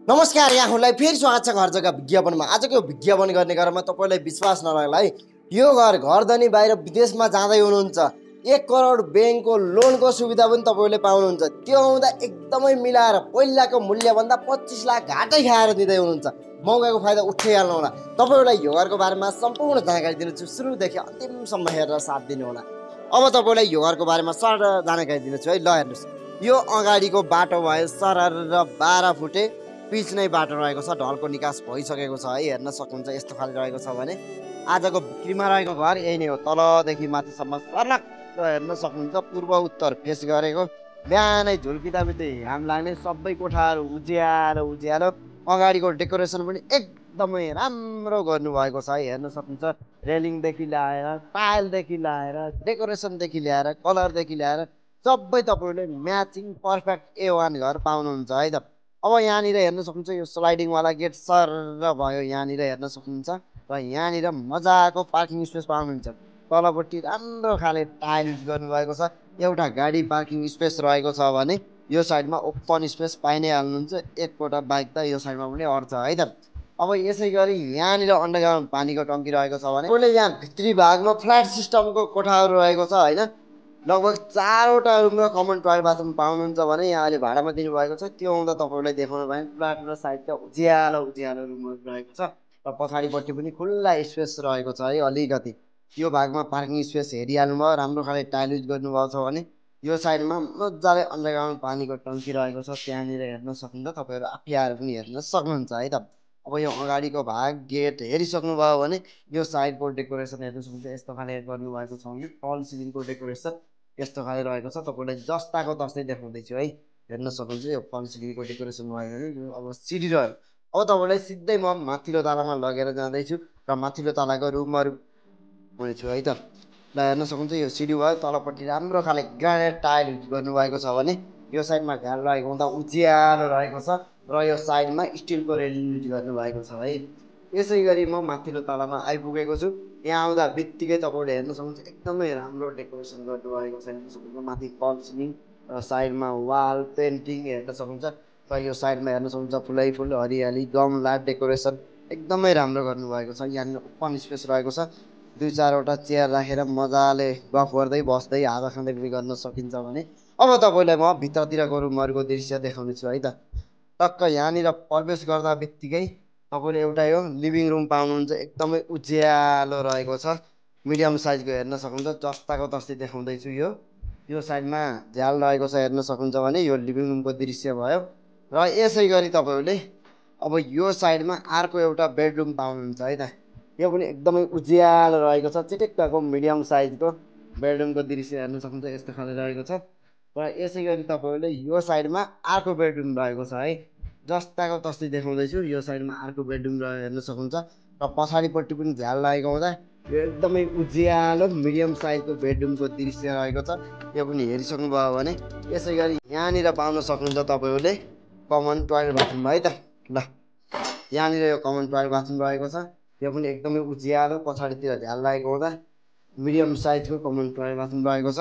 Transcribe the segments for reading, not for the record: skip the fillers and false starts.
नमस्कार यहाँहरूलाई फेरि स्वागत छ घर जग्गा विज्ञापनमा। आजको विज्ञापन गर्ने क्रममा तपाईँलाई विश्वास नलाग्ला है, यो घरधनी बाहिर विदेशमा जाँदै हुनुहुन्छ, 1 करोड ब्याङ्कको लोनको सुविधा पनि तपाईँले पाउनुहुन्छ। त्यो आउँदा एकदमै मिलाएर पहिलाको मूल्यभन्दा 25 लाख घाटै खाएर दिँदै हुनुहुन्छ। मौकाको फाइदा उठाइहाल्नु होला। तपाईँलाई यो घरको बारेमा सम्पूर्ण जानकारी दिन्छु, सुरुदेखि अन्तिमसम्म हेरेर साथ दिनु होला। अब तपाईँलाई यो घरको बारेमा सरल जानकारी दिन्छु है। ल हेर्नुहोस्, यो अगाडिको बाटो भयो सरर र 12 फुटे पिच नै बाटो रहेको छ, ढलको निकास भइसकेको छ है, हेर्न सक्नुहुन्छ। यस्तो खाले रहेको छ भने आजको बिक्रीमा रहेको घर यही नै हो। तलदेखि माथिसम्म सर्लक हेर्न सक्नुहुन्छ, पूर्व उत्तर फेस गरेको, बिहानै झुल्किँदा बित्दै घाम लाग्ने, सबै कोठाहरू उज्यालो। अगाडिको डेकोरेसन पनि एकदमै राम्रो गर्नुभएको छ है, हेर्न सक्नुहुन्छ। रेलिङदेखि ल्याएर, टाइलदेखि ल्याएर, डेकोरेसनदेखि ल्याएर, कलरदेखि ल्याएर सबै तपाईँले म्याचिङ पर्फेक्ट A1 घर पाउनुहुन्छ है त। अब यहाँनिर हेर्न सक्नुहुन्छ, यो स्लाइडिङवाला गेट सर भयो, यहाँनिर हेर्न सक्नुहुन्छ। र यहाँनिर मजाको पार्किङ स्पेस पाउनुहुन्छ। तलपट्टि राम्रो खाले टाइल युज गर्नुभएको छ। एउटा गाडी पार्किङ स्पेस रहेको छ भने यो साइडमा ओपन स्पेस पाइ नै हाल्नुहुन्छ। एकपल्ट बाइक त यो साइडमा पनि अट्छ है त। अब यसै गरी यहाँनिर अन्डरग्राउन्ड पानीको टङ्की रहेको छ भने तपाईँले यहाँ भित्री भागमा फ्ल्याट सिस्टमको कोठाहरू रहेको छ होइन, लगभग 4वटा रुम र कमन टोयलेट बाथरुम पाउनुहुन्छ भने यहाँ अहिले भाडामा दिनुभएको छ। त्यो आउँदा तपाईँलाई देखाउनु भयो फ्ल्याट र साइडका उज्यालो रुमहरू रहेको छ। र पछाडिपट्टि पनि खुल्ला स्पेस रहेको छ है अलिकति। यो भागमा पार्किङ स्पेस हेरिहाल्नु भयो, राम्रो खाले टाइल युज गर्नुभएको छ भने यो साइडमा मजाले अन्डरग्राउन्ड पानीको टङ्की रहेको छ, त्यहाँनिर हेर्न सक्नुहुन्छ। तपाईँहरू आफै आएर पनि हेर्न सक्नुहुन्छ है त। अब यो अगाडिको भाग गेट हेरिसक्नुभयो भने यो साइडको डेकोरेसन हेर्न सक्नुहुन्छ। यस्तो खाले गर्नुभएको छ भने फल सिलिङको डेकोरेसन यस्तो खाले रहेको छ। तपाईँलाई जस्ताको तस्तै देखाउँदैछु है, हेर्न सक्नुहुन्छ। यो फल सिलिङको डेकोरेसन भयो भने यो अब सिडी रह्यो। अब तपाईँलाई सिधै म माथिल्लो तलामा लगेर जाँदैछु र माथिल्लो तलाको रुमहरू हुनेछु है त। ल हेर्न सक्नुहुन्छ, यो सिडी भयो। तलपट्टि राम्रो खाले ग्रानाइट टाइल युज गर्नुभएको छ भने यो साइडमा घाल रहेको हुँदा उज्यालो रहेको छ। र यो साइडमा स्टिलको रेलिङ युज गर्नुभएको छ है। यसै गरी म माथिल्लो तलामा आइपुगेको छु। यहाँ आउँदा बित्तिकै तपाईँले हेर्न सक्नुहुन्छ, एकदमै राम्रो डेकोरेसन गर्नुभएको छ। हेर्न सक्नुहुन्छ, माथि फल सिलिङ र साइडमा वाल पेन्टिङ हेर्न सक्नुहुन्छ। र यो साइडमा हेर्न सक्नुहुन्छ, फुलै फुल हरियाली गमला डेकोरेसन एकदमै राम्रो गर्नुभएको छ। यहाँनिर ओपन स्पेस रहेको छ, 2-4वटा चेयर राखेर मजाले गफ गर्दै बस्दै हावा खाँदै पनि गर्न सकिन्छ भने। अब तपाईँलाई म भित्रतिरको रुमहरूको दृश्य देखाउनेछु है त। टक्क यहाँनिर प्रवेश गर्दा बित्तिकै तपाईँले एउटा यो लिभिङ रुम पाउनुहुन्छ, एकदमै उज्यालो रहेको छ, मिडियम साइजको हेर्न सक्नुहुन्छ। जस्ताको तस्तै देखाउँदैछु। यो साइडमा झ्याल रहेको छ, हेर्न सक्नुहुन्छ भने यो लिभिङ रुमको दृश्य भयो। र यसै गरी तपाईँले अब यो साइडमा अर्को एउटा बेडरुम पाउनुहुन्छ है त। यो पनि एकदमै उज्यालो रहेको छ, चिटिक्कको मिडियम साइजको बेडरुमको दृश्य हेर्न सक्नुहुन्छ। यस्तो खाले रहेको छ। र यसै गरी तपाईँले यो साइडमा अर्को बेडरुम रहेको छ है, जस्ताको तस्तै देखाउँदैछु। यो साइडमा अर्को बेडरुम रहेको हेर्न सक्नुहुन्छ। र पछाडिपट्टि पनि झ्याल लागेको हुँदा यो एकदमै उज्यालो मिडियम साइजको बेडरुमको दृश्य रहेको छ। यो पनि हेरिसक्नुभयो भने यसै गरी यहाँनिर पाउन सक्नुहुन्छ तपाईँहरूले कमन टोयलेट बाथरुम है त। ल यहाँनिर यो कमन टोयलेट बाथरुम रहेको छ। यो पनि एकदमै उज्यालो, पछाडितिर झ्याल लागेको हुँदा मिडियम साइजको कमन टोयलेट बाथरुम रहेको छ।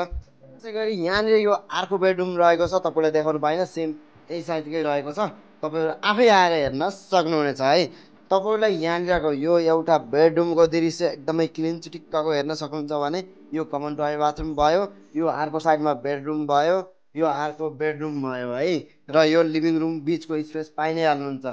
त्यसै गरी यहाँनिर यो अर्को बेडरुम रहेको छ, तपाईँलाई देखाउनु पाएन, सेम यही साइजकै रहेको छ। तपाईँहरू आफै आएर हेर्न सक्नुहुनेछ है। तपाईँलाई यहाँनिरको यो एउटा बेडरुमको दृश्य एकदमै क्लिन चिटिक्कको हेर्न सक्नुहुन्छ भने यो कमन टोयलेट बाथरुम भयो, यो अर्को साइडमा बेडरुम भयो, यो अर्को बेडरुम भयो है। र यो लिभिङ रुम बिचको स्पेस पाइ नै हाल्नुहुन्छ।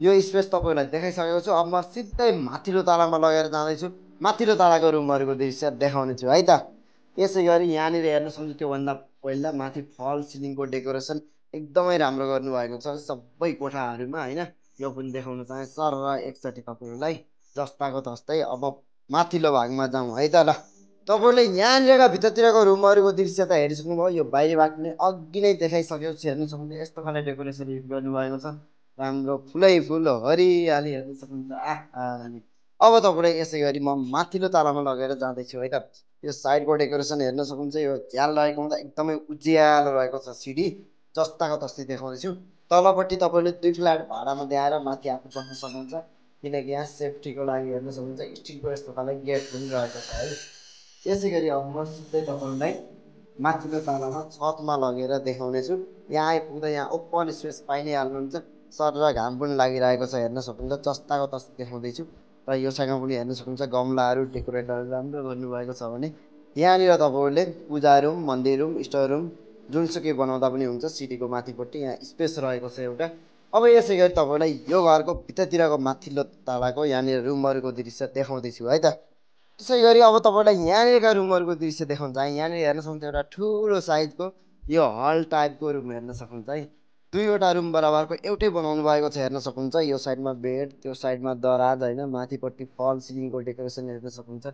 यो स्पेस तपाईँलाई देखाइसकेको छु। अब म सिधै माथिल्लो तलामा लगेर जाँदैछु, माथिल्लो तलाको रुमहरूको दृश्य देखाउने छु है त। यसै गरी यहाँनिर हेर्न सक्नुहुन्छ, त्योभन्दा पहिला माथि फल सिलिङको डेकोरेसन एकदमै राम्रो गर्नुभएको छ सबै कोठाहरूमा होइन। यो पनि देखाउन चाहे सर एकचोटि तपाईँहरूलाई जस्ताको तस्तै। अब माथिल्लो भागमा जाउँ है त। ल तपाईँले यहाँनिरका भित्रतिरको रुमहरूको दृश्य त हेरिसक्नुभयो। यो बाहिरी भाग पनि अघि नै देखाइसकेको छु, हेर्न सक्नुहुन्छ। यस्तो खाले डेकोरेसन युज गर्नुभएको छ, राम्रो फुलै फुल हरियाली हेर्न सक्नुहुन्छ। अब तपाईँलाई यसै गरी म माथिल्लो तलामा लगेर जाँदैछु है त। यो साइडको डेकोरेसन हेर्न सक्नुहुन्छ। यो झ्याल रहेको हुँदा एकदमै उज्यालो रहेको छ, सिडी जस्ताको तस्तै देखाउँदैछु। तलपट्टि तपाईँले 2 फ्ल्याट भाडामा ल्याएर माथि आफू बस्न सक्नुहुन्छ, किनकि यहाँ सेफ्टीको लागि हेर्न सक्नुहुन्छ स्टिलको यस्तो खाले गेट पनि रहेको छ है। यसै गरी अब म सिधै तपाईँलाई माथिल्लो तलामा छतमा लगेर देखाउनेछु। यहाँ आइपुग्दा यहाँ ओपन स्पेस पाइ नै हाल्नुहुन्छ, सर र घाम पनि लागिरहेको छ हेर्न सक्नुहुन्छ जस्ताको तस्तै देखाउँदैछु र यो साइडमा पनि हेर्न सक्नुहुन्छ गमलाहरू डेकोरेटहरू राम्रो गर्नुभएको छ भने यहाँनिर तपाईँहरूले पूजा रुम मन्दिर रुम स्टोर रुम जुनसुकै बनाउँदा पनि हुन्छ सिडीको माथिपट्टि यहाँ स्पेस रहेको छ एउटा अब यसै गरी तपाईँलाई यो घरको भित्रतिरको माथिल्लो तलाको यहाँनिर रुमहरूको दृश्य देखाउँदैछु है त त्यसै गरी अब तपाईँलाई यहाँनिरका रुमहरूको दृश्य देखाउन चाहे यहाँनिर हेर्न सक्नुहुन्छ एउटा ठुलो साइजको यो हल टाइपको रुम हेर्न सक्नुहुन्छ है दुईवटा रुम बराबरको एउटै बनाउनु भएको छ हेर्न सक्नुहुन्छ यो साइडमा बेड त्यो साइडमा दराज होइन माथिपट्टि फल सिलिङको डेकोरेसन हेर्न सक्नुहुन्छ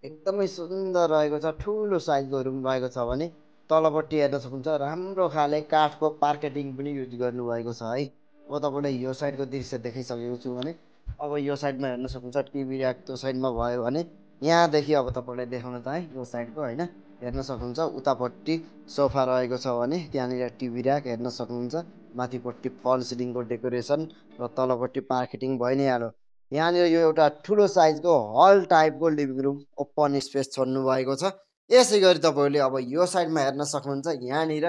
एकदमै सुन्दर रहेको छ ठुलो साइजको रुम रहेको छ भने तलपट्टि हेर्न सक्नुहुन्छ राम्रो खाले काठको पार्केटिङ पनि युज गर्नुभएको छ है अब तपाईँलाई यो साइडको दृश्य देखाइसकेको छु भने अब यो साइडमा हेर्न सक्नुहुन्छ टिभी ऱ्याक त्यो साइडमा भयो भने यहाँदेखि अब तपाईँलाई देखाउन चाहेँ यो साइडको होइन हेर्न सक्नुहुन्छ उतापट्टि सोफा रहेको छ भने त्यहाँनिर टिभी ऱ्याक हेर्न सक्नुहुन्छ माथिपट्टि फल सिलिङको डेकोरेसन र तलपट्टि मार्केटिङ भइ नै हाल्यो यहाँनिर यो एउटा ठुलो साइजको हल टाइपको लिभिङ रुम ओपन स्पेस छोड्नु भएको छ यसै गरी तपाईँहरूले अब यो साइडमा हेर्न सक्नुहुन्छ यहाँनिर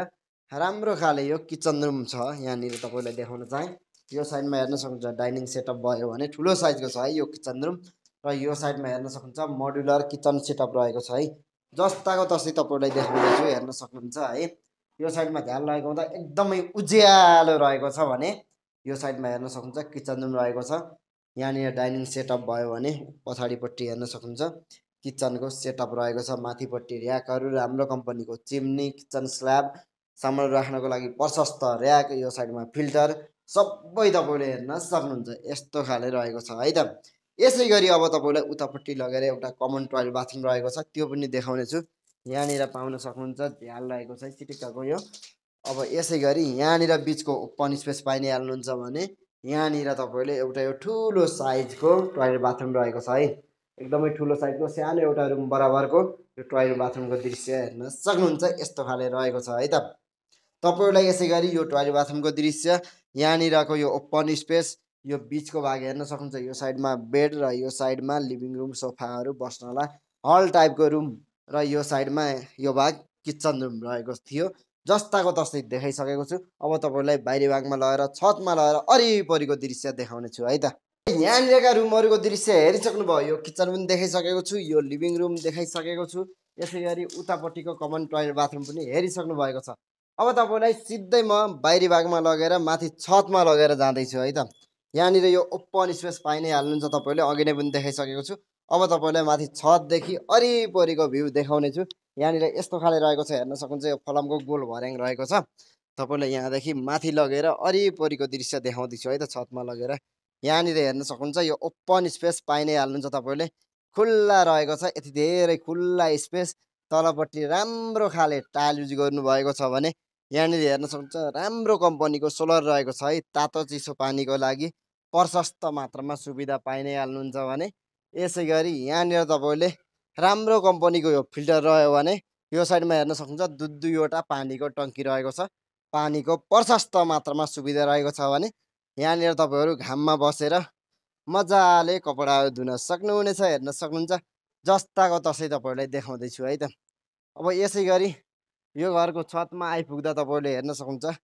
राम्रो खाले यो किचन रुम छ यहाँनिर तपाईँलाई देखाउन चाहेँ यो साइडमा हेर्न सक्नुहुन्छ डाइनिङ सेटअप भयो भने ठुलो साइजको छ है यो किचन रुम र यो साइडमा हेर्न सक्नुहुन्छ मोड्युलर किचन सेटअप रहेको छ है जस्ताको तस्तै तपाईँलाई देखाउँदैछु हेर्न सक्नुहुन्छ है यो साइडमा ध्यान लगाएको हुँदा एकदमै उज्यालो रहेको छ भने यो साइडमा हेर्न सक्नुहुन्छ किचन रुम रहेको छ यहाँनिर डाइनिङ सेटअप भयो भने पछाडिपट्टि हेर्न सक्नुहुन्छ किचनको सेटअप रहेको छ माथिपट्टि ऱ्याकहरू राम्रो कम्पनीको चिम्नी किचन स्ल्याब सामान राख्नको लागि प्रशस्त ऱ्याक यो साइडमा फिल्टर सबै तपाईँले हेर्न सक्नुहुन्छ यस्तो खाले रहेको छ है त यसै गरी अब तपाईँलाई उतापट्टि लगेर एउटा कमन टोयलेट बाथरुम रहेको छ त्यो पनि देखाउने छु यहाँनिर पाउन सक्नुहुन्छ झ्याल रहेको छ चिटिक्कको यो अब यसै गरी यहाँनिर बिचको ओपन स्पेस पाइ नै हाल्नुहुन्छ भने यहाँनिर तपाईँले एउटा यो ठुलो साइजको टोयलेट बाथरुम रहेको छ है एकदमै ठुलो साइजको सानो एउटा रुम बराबरको यो टोयलेट बाथरुमको दृश्य हेर्न सक्नुहुन्छ यस्तो खाले रहेको छ है त तपाईँहरूलाई यसै गरी यो टोयलेट बाथरुमको दृश्य यहाँनिरको यो ओपन स्पेस यो बिचको भाग हेर्न सक्नुहुन्छ यो साइडमा बेड र यो साइडमा लिभिङ रुम सोफाहरू बस्नलाई हल टाइपको रुम र यो साइडमा यो भाग किचन रुम रहेको थियो जस्ताको तस्तै देखाइसकेको छु अब तपाईँहरूलाई बाहिरी भागमा लगेर छतमा लगेर वरिपरिको दृश्य देखाउने छु है त यहाँनिरका रुमहरूको दृश्य हेरिसक्नुभयो यो किचन पनि देखाइसकेको छु यो लिभिङ रुम देखाइसकेको छु यसै गरी उतापट्टिको कमन टोयलेट बाथरुम पनि हेरिसक्नु भएको छ अब तपाईँलाई सिधै म बाहिरी भागमा लगेर माथि छतमा लगेर जाँदैछु है त यहाँनिर यो ओपन स्पेस पाइ नै हाल्नुहुन्छ तपाईँले अघि नै पनि देखाइसकेको छु अब तपाईँलाई माथि छतदेखि वरिपरिको भ्यू देखाउने छु यहाँनिर यस्तो खाले रहेको छ हेर्न सक्नुहुन्छ यो फलामको गोल भर्याङ रहेको छ तपाईँलाई यहाँदेखि माथि लगेर वरिपरिको दृश्य देखाउँदैछु है त छतमा लगेर यहाँनिर हेर्न सक्नुहुन्छ यो ओपन स्पेस पाइ नै हाल्नुहुन्छ तपाईँले खुल्ला रहेको छ यति धेरै खुल्ला स्पेस तलपट्टि राम्रो खाले टाइल युज गर्नुभएको छ भने यहाँनिर हेर्न सक्नुहुन्छ राम्रो कम्पनीको सोलर रहेको छ है तातो चिसो पानीको लागि प्रशस्त मात्रामा सुविधा पाइ नै हाल्नुहुन्छ भने यसै गरी यहाँनिर तपाईँले राम्रो कम्पनीको यो फिल्टर रह्यो भने यो साइडमा हेर्न सक्नुहुन्छ दुईवटा पानीको टङ्की रहेको छ पानीको प्रशस्त मात्रामा सुविधा रहेको छ भने यहाँनिर तपाईँहरू घाममा बसेर मजाले कपडाहरू धुन सक्नुहुनेछ हेर्न सक्नुहुन्छ जस्ताको तसै तपाईँहरूलाई देखाउँदैछु है त अब यसै गरी यो घरको छतमा आइपुग्दा तपाईँले हेर्न सक्नुहुन्छ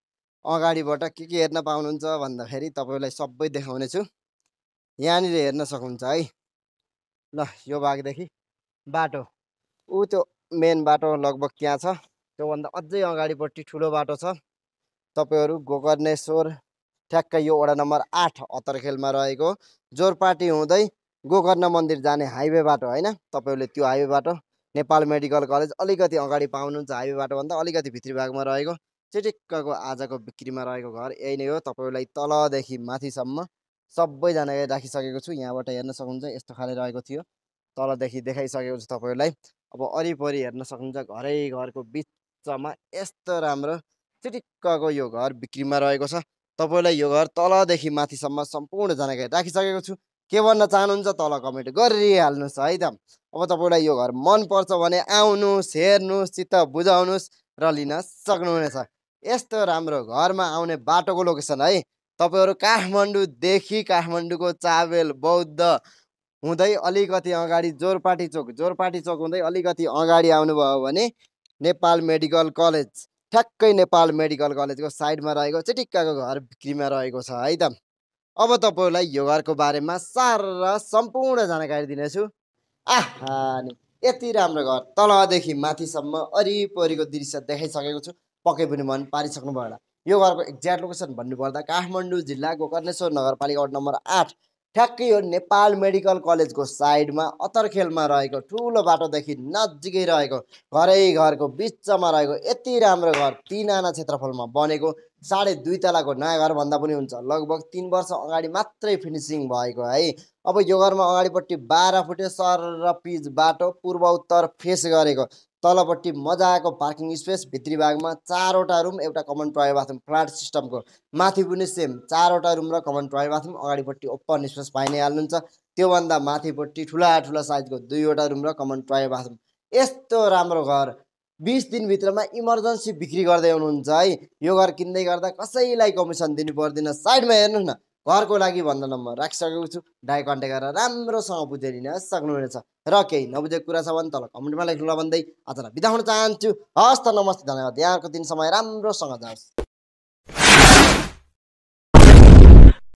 अगाडिबाट के हेर्न पाउनुहुन्छ भन्दाखेरि तपाईँलाई सबै देखाउने छु यहाँनिर हेर्न सक्नुहुन्छ है ल यो भागदेखि बाटो ऊ त्यो मेन बाटो लगभग त्यहाँ छ त्योभन्दा अझै अगाडिपट्टि ठुलो बाटो छ तपाईँहरू गोकर्णेश्वर ठ्याक्कै यो वडा नम्बर 8 अत्तरखेलमा रहेको जोरपाटी हुँदै गोकर्ण मन्दिर जाने हाइवे बाटो होइन तपाईँहरूले त्यो हाइवे बाटो नेपाल मेडिकल कलेज अलिकति अगाडि पाउनुहुन्छ हाइवे बाटोभन्दा अलिकति भित्री भागमा रहेको चिटिक्कको आजको बिक्रीमा रहेको घर यही नै हो तपाईँलाई तलदेखि माथिसम्म सबैजनाले राखिसकेको छु यहाँबाट हेर्न सक्नुहुन्छ यस्तो खाले रहेको थियो तलदेखि देखाइसकेको छु तपाईँहरूलाई अब वरिपरि हेर्न सक्नुहुन्छ घरको बिचमा यस्तो राम्रो चिटिक्कको यो घर बिक्रीमा रहेको छ तपाईँलाई यो घर तलदेखि माथिसम्म सम्पूर्ण जानकारी राखिसकेको छु के भन्न चाहनुहुन्छ तल कमेन्ट गरिहाल्नुहोस् है त अब तपाईँलाई यो घर मनपर्छ भने आउनुहोस् हेर्नुहोस् चित्त बुझाउनुहोस् र लिन सक्नुहुनेछ यस्तो राम्रो घरमा आउने बाटोको लोकेसन है तपाईँहरू काठमाडौँदेखि काठमाडौँको चाबेल बौद्ध हुँदै अलिकति अगाडि जोरपाटी चोक हुँदै अलिकति अगाडि आउनुभयो भने नेपाल मेडिकल कलेज ठ्याक्कै नेपाल मेडिकल कलेजको साइडमा रहेको चिटिक्कको घर बिक्रीमा रहेको छ है त। अब तपाईँलाई यो घरको बारेमा सारा सम्पूर्ण जानकारी दिनेछु। आहा नि यति राम्रो घर तलदेखि माथिसम्म वरिपरिको दृश्य देखाइसकेको छु। पक्कै पनि मन पारिसक्नु भयो होला। यो घरको एक्ज्याक्ट लोकेसन भन्नुपर्दा काठमाडौँ जिल्ला गोकर्णेश्वर नगरपालिका वडा नम्बर 8 ठ्याक्कै यो नेपाल मेडिकल कलेजको साइडमा अतरखेलमा रहेको ठुलो बाटोदेखि नजिकै रहेको घरै घरको बिचमा रहेको यति राम्रो घर 3 आना क्षेत्रफलमा बनेको 2.5 तलाको नयाँ घर भन्दा पनि हुन्छ। लगभग 3 वर्ष अगाडि मात्रै फिनिसिङ भएको है। अब यो घरमा अगाडिपट्टि 12 फुटे सर र पिच बाटो पूर्व उत्तर फेस गरेको, तलपट्टि मजाको पार्किङ स्पेस, भित्री भागमा 4वटा रुम, एउटा कमन टोयलेट बाथरुम फ्ल्याट सिस्टमको, माथि पनि सेम 4वटा रुम र कमन टोयलेट बाथरुम, अगाडिपट्टि ओपन स्पेस पाइ नै हाल्नुहुन्छ। त्योभन्दा माथिपट्टि ठुला साइजको 2वटा रुम र कमन टोयलेट बाथरुम। यस्तो राम्रो घर 20 दिनभित्रमा इमर्जेन्सी बिक्री गर्दै हुनुहुन्छ है। यो घर किन्दै गर्दा कसैलाई कमिसन दिनु पर्दैन। साइडमा हेर्नुहोस् न, घरको लागि भन्दा नम्बर राखिसकेको छु, डाइरेक्ट कन्ट्याक्ट गरेर राम्रोसँग बुझेर लिन सक्नुहुनेछ। र केही नबुझेको कुरा छ भने तल कमेन्टमा लेख्नुला भन्दै आजलाई बिदा हुन चाहन्छु। हस्त नमस्ते, धन्यवाद। यहाँको दिन समय राम्रोसँग जाओस्।